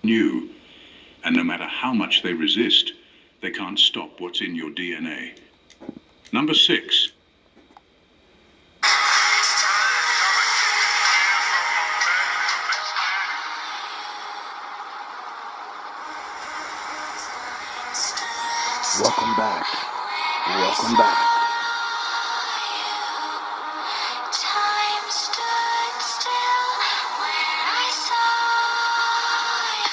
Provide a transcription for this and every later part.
new, and no matter how much they resist, they can't stop what's in your DNA. Number 6. Welcome back. Welcome back. Time stood still when I saw you.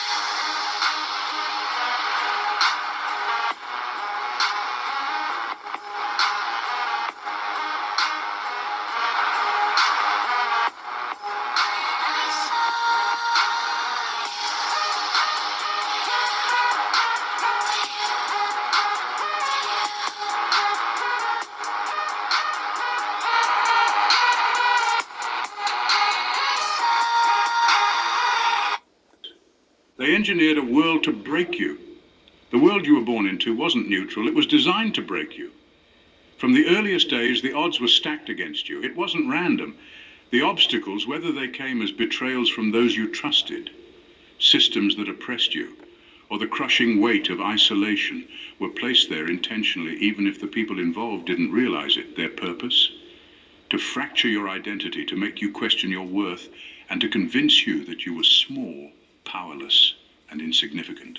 They engineered a world to break you. The world you were born into wasn't neutral, it was designed to break you. From the earliest days, the odds were stacked against you. It wasn't random. The obstacles, whether they came as betrayals from those you trusted, systems that oppressed you, or the crushing weight of isolation, were placed there intentionally, even if the people involved didn't realize it. Their purpose? To fracture your identity, to make you question your worth, and to convince you that you were small, powerless, and insignificant.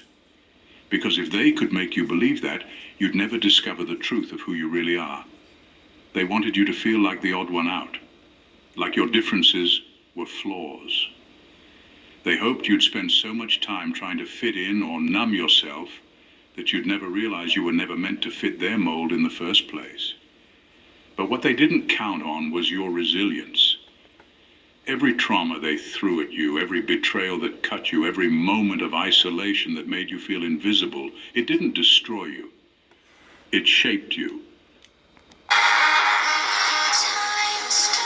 Because if they could make you believe that, you'd never discover the truth of who you really are. They wanted you to feel like the odd one out, like your differences were flaws. They hoped you'd spend so much time trying to fit in or numb yourself that you'd never realize you were never meant to fit their mold in the first place. But what they didn't count on was your resilience. Every trauma they threw at you, every betrayal that cut you, every moment of isolation that made you feel invisible, it didn't destroy you. It shaped you. Time stood still.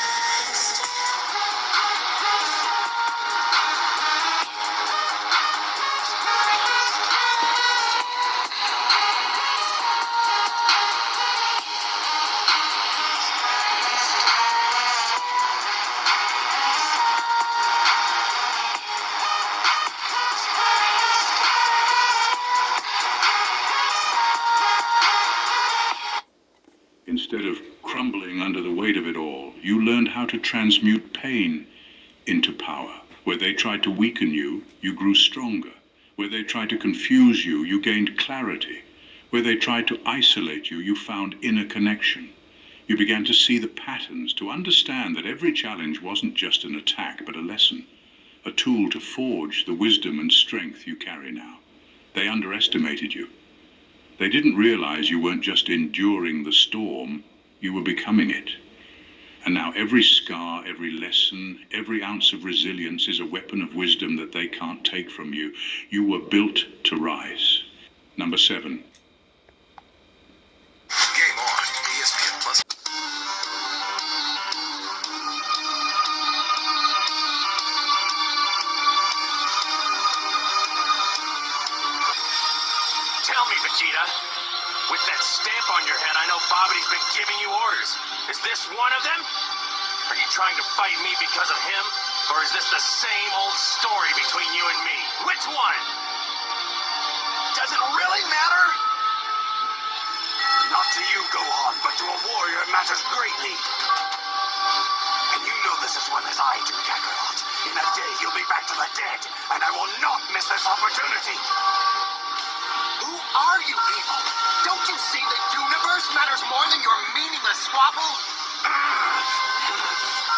Instead of crumbling under the weight of it all, you learned how to transmute pain into power. Where they tried to weaken you, you grew stronger. Where they tried to confuse you, you gained clarity. Where they tried to isolate you, you found inner connection. You began to see the patterns, to understand that every challenge wasn't just an attack, but a lesson, a tool to forge the wisdom and strength you carry now. They underestimated you. They didn't realize you weren't just enduring the storm, you were becoming it. And now every scar, every lesson, every ounce of resilience is a weapon of wisdom that they can't take from you. You were built to rise. Number 7. Game on, ESPN Plus. Tell me, Vegeta, with that stamp on your head, I know Babbidi's been giving you orders. Is this one of them? Are you trying to fight me because of him? Or is this the same old story between you and me? Which one? Does it really matter? Not to you, Gohan, but to a warrior it matters greatly. And you know this as well as I do, Kakarot. In a day, you'll be back to the dead, and I will not miss this opportunity. Who are you people? Don't you see the universe matters more than your meaningless squabble?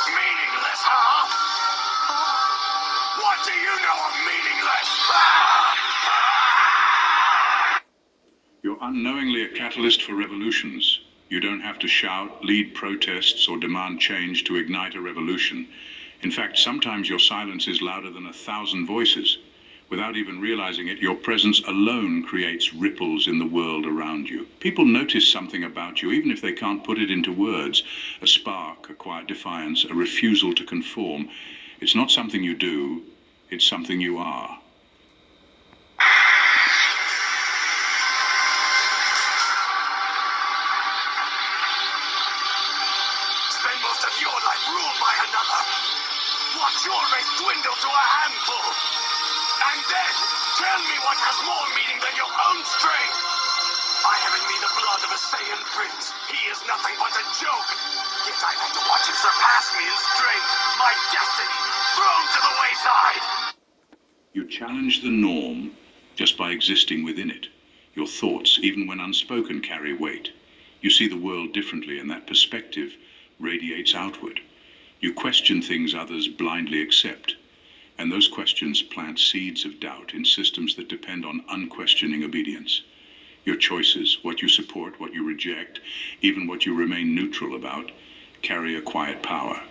Meaningless, huh? What do you know of meaningless? You're unknowingly a catalyst for revolutions. You don't have to shout, lead protests, or demand change to ignite a revolution. In fact, sometimes your silence is louder than 1,000 voices. Without even realizing it, your presence alone creates ripples in the world around you. People notice something about you, even if they can't put it into words. A spark, a quiet defiance, a refusal to conform. It's not something you do, it's something you are. Spend most of your life ruled by another. Watch your race dwindle to a handful. And then Tell me what has more meaning than your own strength. I have in me the blood of a Saiyan prince. He is nothing but a joke. Yet I had to watch him surpass me in strength. My destiny thrown to the wayside. You challenge the norm just by existing within it. Your thoughts, even when unspoken, carry weight. You see the world differently, and that perspective radiates outward. You question things others blindly accept, and those questions plant seeds of doubt in systems that depend on unquestioning obedience. Your choices, what you support, what you reject, even what you remain neutral about, carry a quiet power.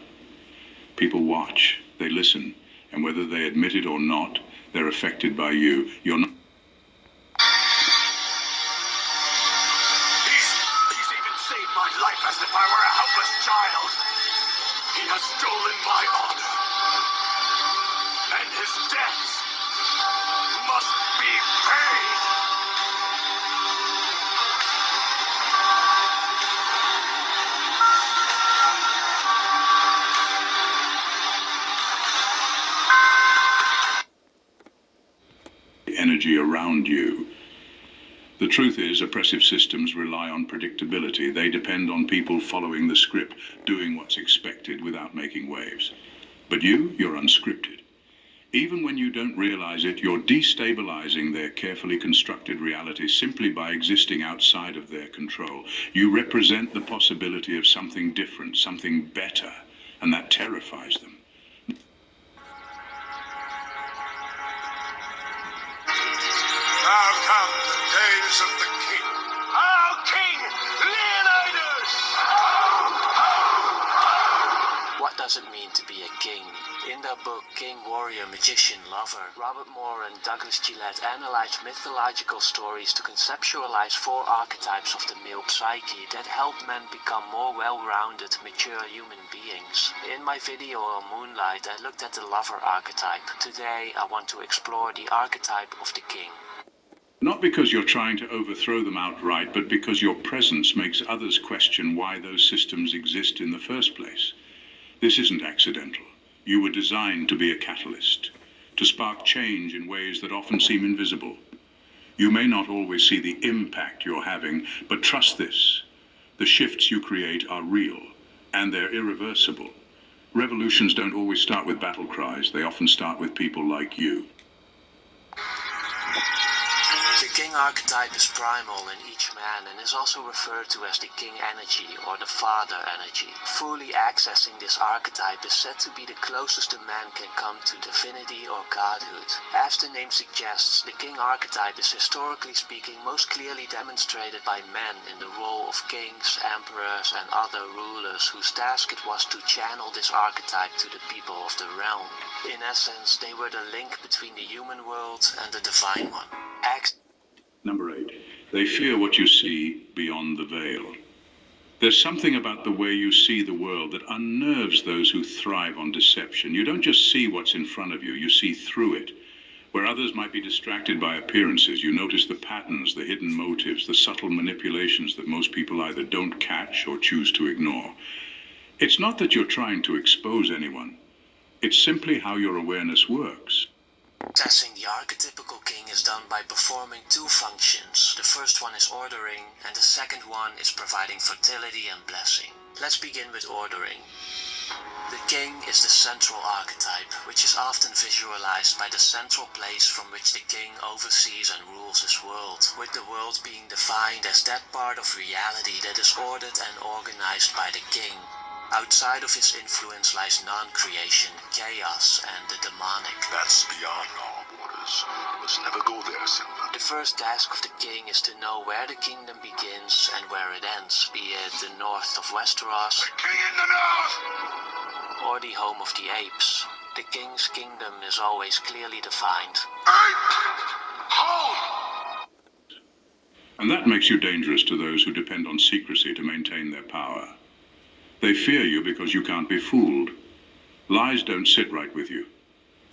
People watch, they listen, and whether they admit it or not, they're affected by you. You're not. He's even saved my life as if I were a helpless child. He has stolen my honor. And his debts must be paid. Energy around you. The truth is, oppressive systems rely on predictability. They depend on people following the script, doing what's expected without making waves. But you're unscripted. Even when you don't realize it, you're destabilizing their carefully constructed reality simply by existing outside of their control. You represent the possibility of something different, something better, and that terrifies them. Now come the days of the king. Our king, Leonidas! What does it mean to be a king? In their book King, Warrior, Magician, Lover, Robert Moore and Douglas Gillette analyzed mythological stories to conceptualize 4 archetypes of the male psyche that help men become more well-rounded, mature human beings. In my video on Moonlight, I looked at the lover archetype. Today, I want to explore the archetype of the king. Not because you're trying to overthrow them outright, but because your presence makes others question why those systems exist in the first place. This isn't accidental. You were designed to be a catalyst, to spark change in ways that often seem invisible. You may not always see the impact you're having, but trust this. The shifts you create are real, and they're irreversible. Revolutions don't always start with battle cries. They often start with people like you. The king archetype is primal in each man and is also referred to as the king energy or the father energy. Fully accessing this archetype is said to be the closest a man can come to divinity or godhood. As the name suggests, the king archetype is historically speaking most clearly demonstrated by men in the role of kings, emperors and other rulers whose task it was to channel this archetype to the people of the realm. In essence, they were the link between the human world and the divine one. Number 8, they fear what you see beyond the veil. There's something about the way you see the world that unnerves those who thrive on deception. You don't just see what's in front of you, you see through it. Where others might be distracted by appearances, you notice the patterns, the hidden motives, the subtle manipulations that most people either don't catch or choose to ignore. It's not that you're trying to expose anyone. It's simply how your awareness works. Accessing the archetypical king is done by performing 2 functions. The first one is ordering, and the second one is providing fertility and blessing. Let's begin with ordering. The king is the central archetype, which is often visualized by the central place from which the king oversees and rules his world, with the world being defined as that part of reality that is ordered and organized by the king. Outside of his influence lies non-creation, chaos, and the demonic. That's beyond our borders. You must never go there, Simba. The first task of the king is to know where the kingdom begins and where it ends, be it the north of Westeros, The king in the north! or the home of the apes. The king's kingdom is always clearly defined. Home! And that makes you dangerous to those who depend on secrecy to maintain their power. They fear you because you can't be fooled. Lies don't sit right with you.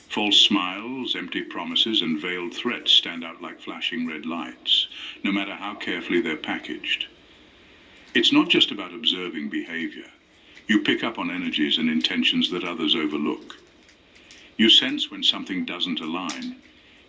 False smiles, empty promises, and veiled threats stand out like flashing red lights, no matter how carefully they're packaged. It's not just about observing behavior. You pick up on energies and intentions that others overlook. You sense when something doesn't align,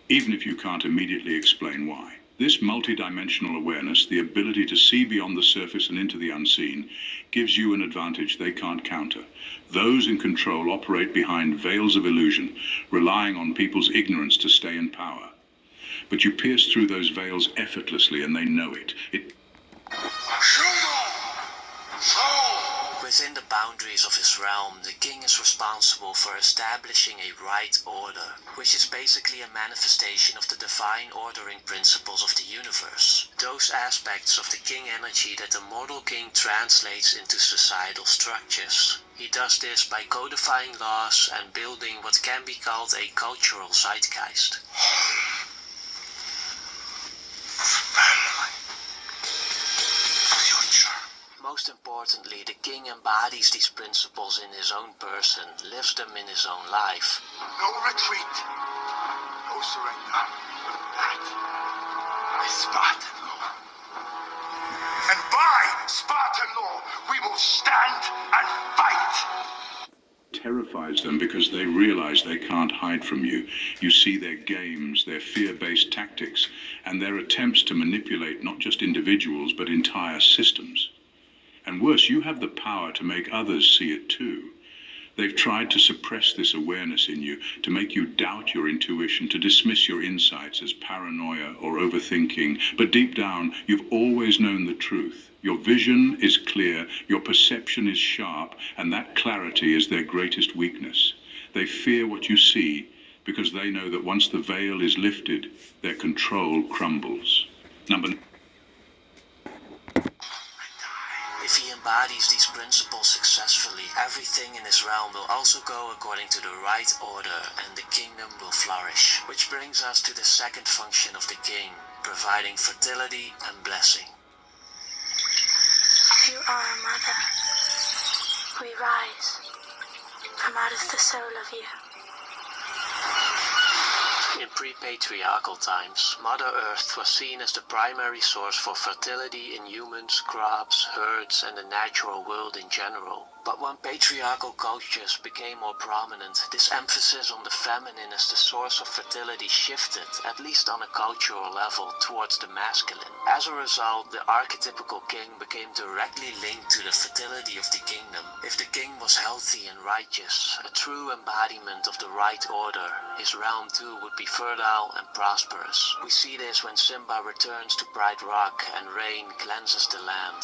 even if you can't immediately explain why. This multidimensional awareness, the ability to see beyond the surface and into the unseen, gives you an advantage they can't counter. Those in control operate behind veils of illusion, relying on people's ignorance to stay in power. But you pierce through those veils effortlessly, and they know it. Within the boundaries of his realm, the king is responsible for establishing a right order, which is basically a manifestation of the divine ordering principles of the universe. Those aspects of the king energy that the mortal king translates into societal structures. He does this by codifying laws and building what can be called a cultural zeitgeist. Most importantly, the king embodies these principles in his own person, lives them in his own life. No retreat. No surrender. That is Spartan law. And by Spartan law, we will stand and fight. Terrifies them because they realize they can't hide from you. You see their games, their fear-based tactics, and their attempts to manipulate not just individuals but entire systems. And worse, you have the power to make others see it too. They've tried to suppress this awareness in you, to make you doubt your intuition, to dismiss your insights as paranoia or overthinking. But deep down, you've always known the truth. Your vision is clear, your perception is sharp, and that clarity is their greatest weakness. They fear what you see because they know that once the veil is lifted, their control crumbles. If he embodies these principles successfully, everything in his realm will also go according to the right order and the kingdom will flourish. Which brings us to the second function of the king, providing fertility and blessing. You are a mother. We rise from out of the soul of you. In pre-patriarchal times, Mother Earth was seen as the primary source for fertility in humans, crops, herds, and the natural world in general. But when patriarchal cultures became more prominent, this emphasis on the feminine as the source of fertility shifted, at least on a cultural level, towards the masculine. As a result, the archetypical king became directly linked to the fertility of the kingdom. If the king was healthy and righteous, a true embodiment of the right order, his realm too would be fertile and prosperous. We see this when Simba returns to Bright Rock and rain cleanses the land.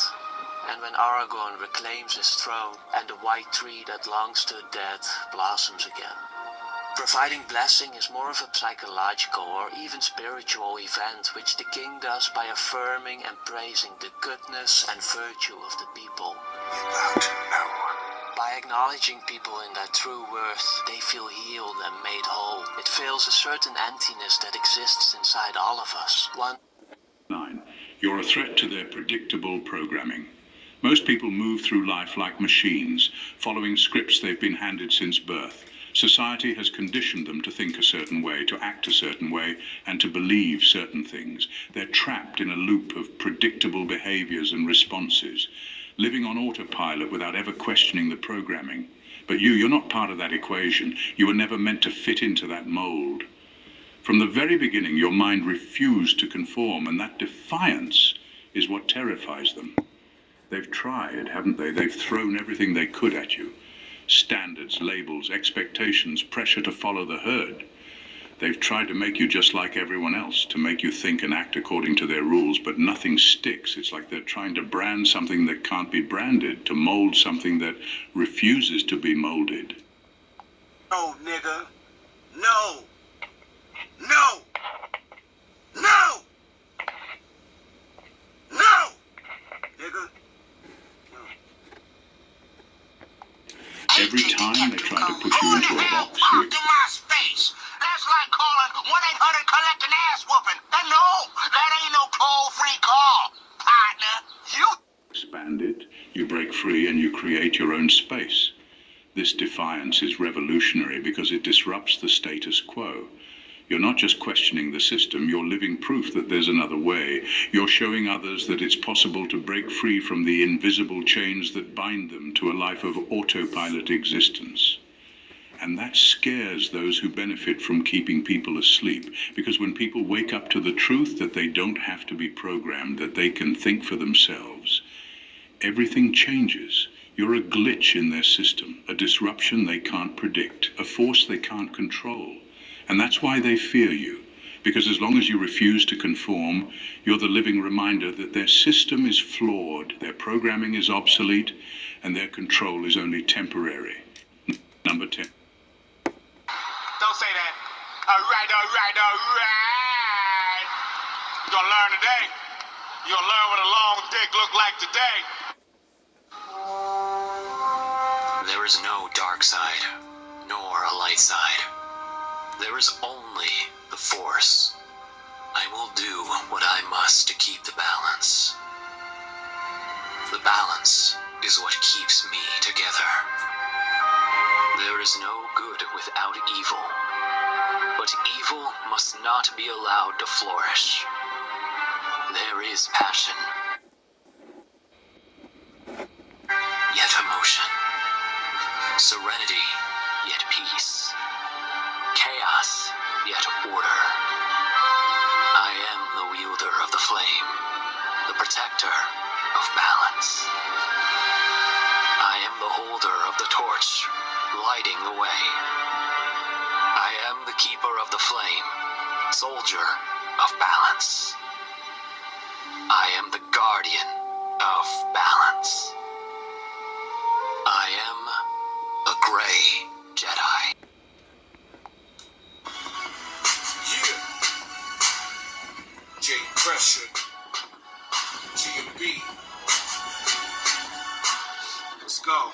And when Aragorn reclaims his throne and the white tree that long stood dead blossoms again. Providing blessing is more of a psychological or even spiritual event which the king does by affirming and praising the goodness and virtue of the people. By acknowledging people in their true worth, they feel healed and made whole. It fills a certain emptiness that exists inside all of us. 9. You're a threat to their predictable programming. Most people move through life like machines, following scripts they've been handed since birth. Society has conditioned them to think a certain way, to act a certain way, and to believe certain things. They're trapped in a loop of predictable behaviors and responses, living on autopilot without ever questioning the programming. But you're not part of that equation. You were never meant to fit into that mold. From the very beginning, your mind refused to conform, and that defiance is what terrifies them. They've tried, haven't they? They've thrown everything they could at you. Standards, labels, expectations, pressure to follow the herd. They've tried to make you just like everyone else, to make you think and act according to their rules, but nothing sticks. It's like they're trying to brand something that can't be branded, to mold something that refuses to be molded. No, nigga. No. No. No. No. Nigga. Every time they try to put you into a box, you my space. That's like calling 1-800 collect an ass whooping. And no, that ain't no toll-free call, partner. You expand it, you break free, and you create your own space. This defiance is revolutionary because it disrupts the status quo. You're not just questioning the system, you're living proof that there's another way. You're showing others that it's possible to break free from the invisible chains that bind them to a life of autopilot existence. And that scares those who benefit from keeping people asleep. Because when people wake up to the truth that they don't have to be programmed, that they can think for themselves, everything changes. You're a glitch in their system, a disruption they can't predict, a force they can't control. And that's why they fear you. Because as long as you refuse to conform, you're the living reminder that their system is flawed, their programming is obsolete, and their control is only temporary. Number 10. Don't say that. All right. You're gonna learn today. You're gonna learn what a long dick look like today. There is no dark side, nor a light side. There is only the Force. I will do what I must to keep the balance. The balance is what keeps me together. There is no good without evil, but evil must not be allowed to flourish. There is passion, yet emotion, serenity, yet peace, chaos, yet order. I am the wielder of the flame, the protector of balance. I am the holder of the torch, lighting the way. I am the keeper of the flame, soldier of balance. I am the guardian of balance. I am a gray Jedi. Yeah. J Pressure. GMB. Let's go.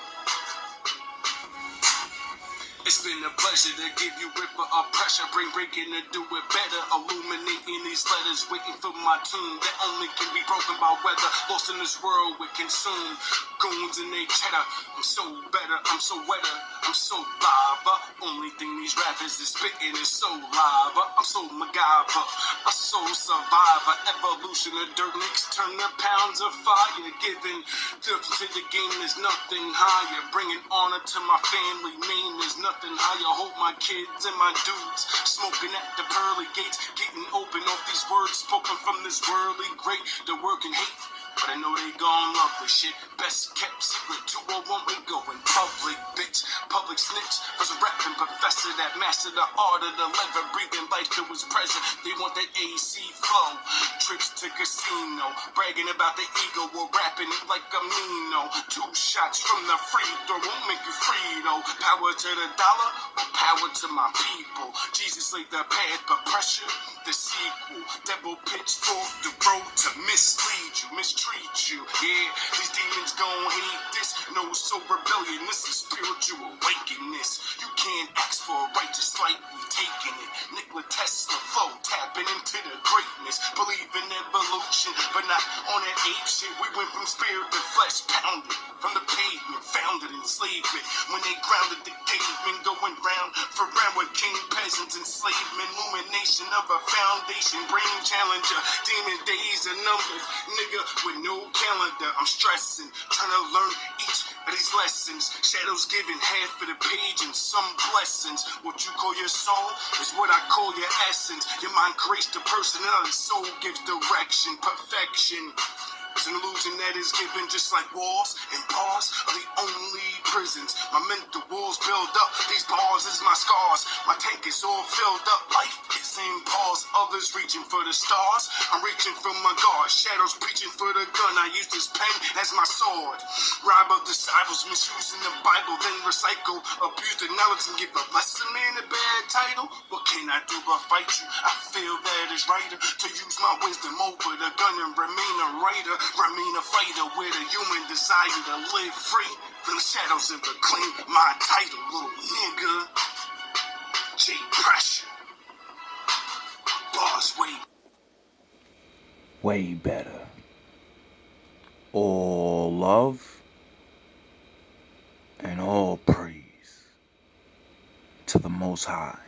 It's been a pleasure to give you ripper of pressure, breaking to do it better, illuminating these letters, waiting for my tune that only can be broken by weather. Lost in this world we consume goons and they cheddar. I'm so better, I'm so wetter, I'm so lava. Only thing these rappers is spitting is so lava. I'm so MacGyver, a soul survivor, evolution of dirt nicks turn to pounds of fire, giving difference to the game. There's nothing higher, bringing honor to my family name. There's nothing higher. Hope my kids and my dudes smoking at the pearly gates, getting open off these words spoken from this worldly great. The work and hate, but I know they gon' love this shit. Best kept secret, 201 we go in public, bitch. Public snitch was a rapping professor that mastered the art of the lever, breathing life to his pressure. They want that AC flow, trips to casino, bragging about the ego or rapping it like a Mino. 2 shots from the free throw won't make you free though. Power to the dollar or power to my people. Jesus laid the pad, but pressure the sequel. Devil pitchfork the road to mislead you, mistreat you. Yeah, these demons gon' hate this. No soul rebellion, this is spiritual awakeness. You can't ask for a righteous light, we taking it. Nikola Tesla flow, tapping into the greatness. Believe in evolution, but not on that ape shit. We went from spirit to flesh, pounded from the pavement, founded enslavement. When they grounded the cavemen, going round for round with king peasants, enslavement, illumination of a foundation, brain challenger, demon days are numbered, nigga with no calendar. I'm stressing, trying to learn each of these lessons. Shadows giving half of the page and some blessings. What you call your soul is what I call your essence. Your mind creates the personality, soul gives direction, perfection. It's an illusion that is given just like walls and bars are the only prisons. My mental walls build up, these bars is my scars. My tank is all filled up, life is in pause. Others reaching for the stars, I'm reaching for my God. Shadows preaching for the gun, I use this pen as my sword. Rob of disciples, misusing the Bible, then recycle. Abuse the knowledge and give a lesson man a bad title. What can I do but fight you? I feel that it's righter to use my wisdom over the gun and remain a writer. Remain a fighter with a human desire to live free from the shadows and reclaim my title, little nigga. J Pressure. Boss Way better. All love and all praise to the Most High.